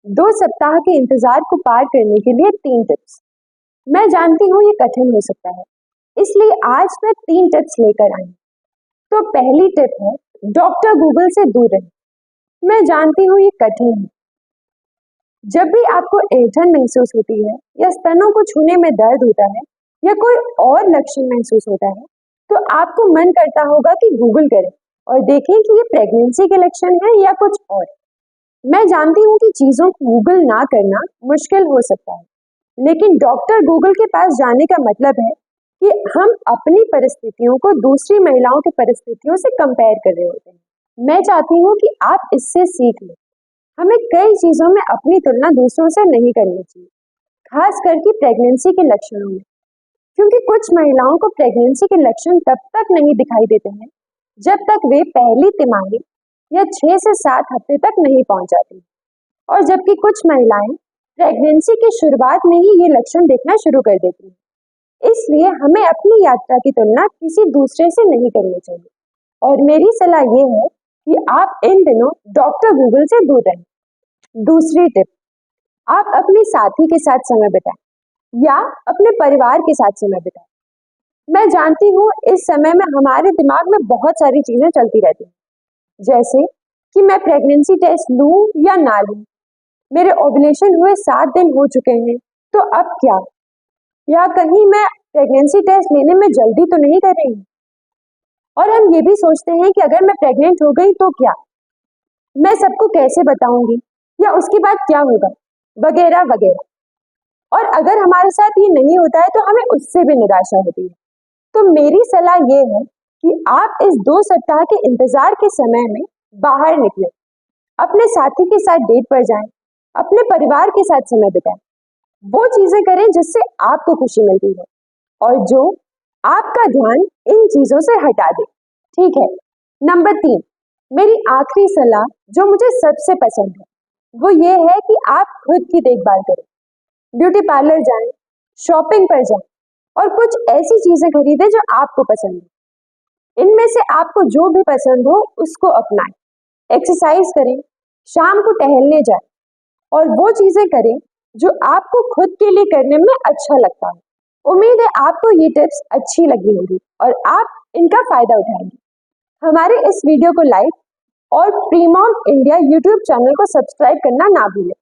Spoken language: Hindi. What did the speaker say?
2 सप्ताह के इंतजार को पार करने के लिए 3 टिप्स। मैं जानती हूँ ये कठिन हो सकता है, इसलिए आज मैं 3 टिप्स लेकर आई। तो पहली टिप है डॉक्टर गूगल से दूर रहें। मैं जानती हूँ ये कठिन है। जब भी आपको ऐंठन महसूस होती है या स्तनों को छूने में दर्द होता है या कोई और लक्षण महसूस होता है, तो आपको मन करता होगा कि गूगल करें और देखें कि ये प्रेगनेंसी के लक्षण है या कुछ और। मैं जानती हूँ कि चीजों को गूगल ना करना मुश्किल हो सकता है, लेकिन डॉक्टर गूगल के पास जाने का मतलब है कि हम अपनी परिस्थितियों को दूसरी महिलाओं की परिस्थितियों से कंपेयर कर रहे होते हैं। मैं चाहती हूँ कि आप इससे सीख लें। हमें कई चीजों में अपनी तुलना दूसरों से नहीं करनी चाहिए, खास करके प्रेगनेंसी के लक्षणों में, क्योंकि कुछ महिलाओं को प्रेगनेंसी के लक्षण तब तक नहीं दिखाई देते हैं जब तक वे पहली तिमाही या 6 से 7 हफ्ते तक नहीं पहुंच जाती, और जबकि कुछ महिलाएं प्रेगनेंसी की शुरुआत में ही ये लक्षण देखना शुरू कर देती हैं। इसलिए हमें अपनी यात्रा की तुलना किसी दूसरे से नहीं करनी चाहिए, और मेरी सलाह ये है कि आप इन दिनों डॉक्टर गूगल से दूर रहें। दूसरी टिप, आप अपने साथी के साथ समय बिताएं या अपने परिवार के साथ समय बिताएं। मैं जानती हूँ इस समय में हमारे दिमाग में बहुत सारी चीजें चलती रहती हैं, जैसे कि मैं प्रेगनेंसी टेस्ट लूं या ना लूं, मेरे ओवुलेशन हुए 7 दिन हो चुके हैं तो अब क्या, या कहीं मैं प्रेगनेंसी टेस्ट लेने में जल्दी तो नहीं कर रही हूँ। और हम ये भी सोचते हैं कि अगर मैं प्रेग्नेंट हो गई तो क्या, मैं सबको कैसे बताऊंगी, या उसके बाद क्या होगा, वगैरह वगैरह। और अगर हमारे साथ ये नहीं होता है तो हमें उससे भी निराशा होती है। तो मेरी सलाह ये है कि आप इस 2 सप्ताह के इंतजार के समय में बाहर निकलें, अपने साथी के साथ डेट पर जाएं, अपने परिवार के साथ समय बिताएं, वो चीजें करें जिससे आपको खुशी मिलती है और जो आपका ध्यान इन चीजों से हटा दे। ठीक है। नंबर 3, मेरी आखिरी सलाह जो मुझे सबसे पसंद है वो ये है कि आप खुद की देखभाल करें। ब्यूटी पार्लर जाएं, शॉपिंग पर जाएं और कुछ ऐसी चीजें खरीदें जो आपको पसंद है। इनमें से आपको जो भी पसंद हो उसको अपनाएं। एक्सरसाइज करें, शाम को टहलने जाएं और वो चीजें करें जो आपको खुद के लिए करने में अच्छा लगता है। उम्मीद है आपको ये टिप्स अच्छी लगी होंगी और आप इनका फायदा उठाएंगे। हमारे इस वीडियो को लाइक और प्रीमॉम इंडिया यूट्यूब चैनल को सब्सक्राइब करना ना भूलें।